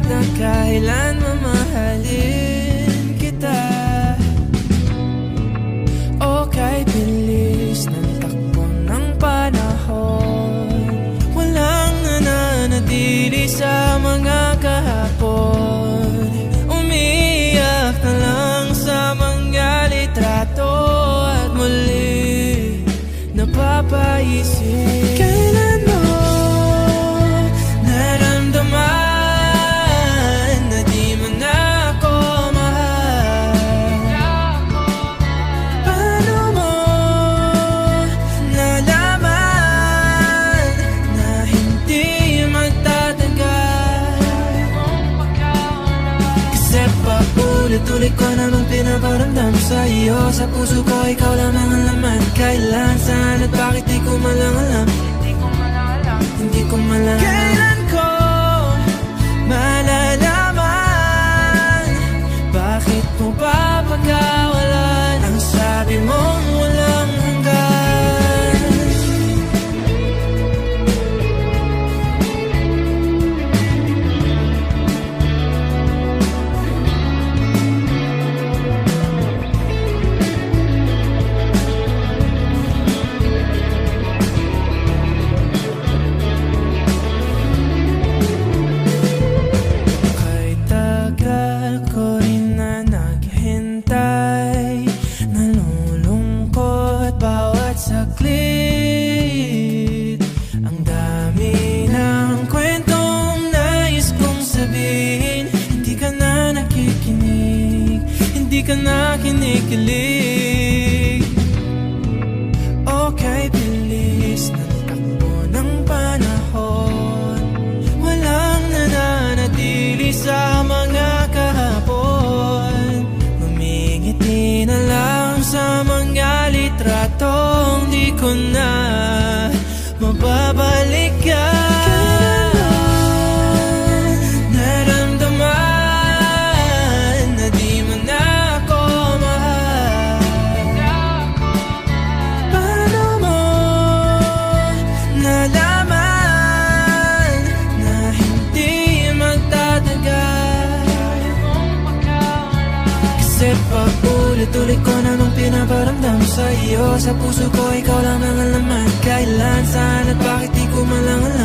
na kailan mamahalin kita. O kay bilis ng takbo ng panahon, walang nananatili sa mga kahapon. Umiyak na lang sa mga litrato at muli napapaisip, kailan mo naramdaman na di mo na ako mahal? Paano mo nalaman na hindi magtatagal? Kasi paulit-ulit ko namang pinaparamdam sa iyo. Sa puso ko ikaw lamang ang laman. Kailan, saan at bakit di ko malang alam. Hindi ko malang kailan ko malalaman. Bakit mo ba pagkawalan ang sabi mong walang hanggan? Kay tagal ko rin na naghintay, nalulungkot bawat saglit. Ang dami ng kwentong nais kong sabihin, hindi ka na nakikinig, hindi ka na kinikilig. Okay, bilis ng takbo ng panahon, walang nananatili sa mga kahapon. Humingiti na lang sa mga litratong di ko na mababalikan. Naramdaman na di mo na ako mahal. Paano mo nalaman na hindi magtatagal? Kasi paulit-ulit ko namang pinaparamdam sa iyo. Sa puso ko ikaw lamang ang laman. Kailan, saan at bakit di ko malang alam.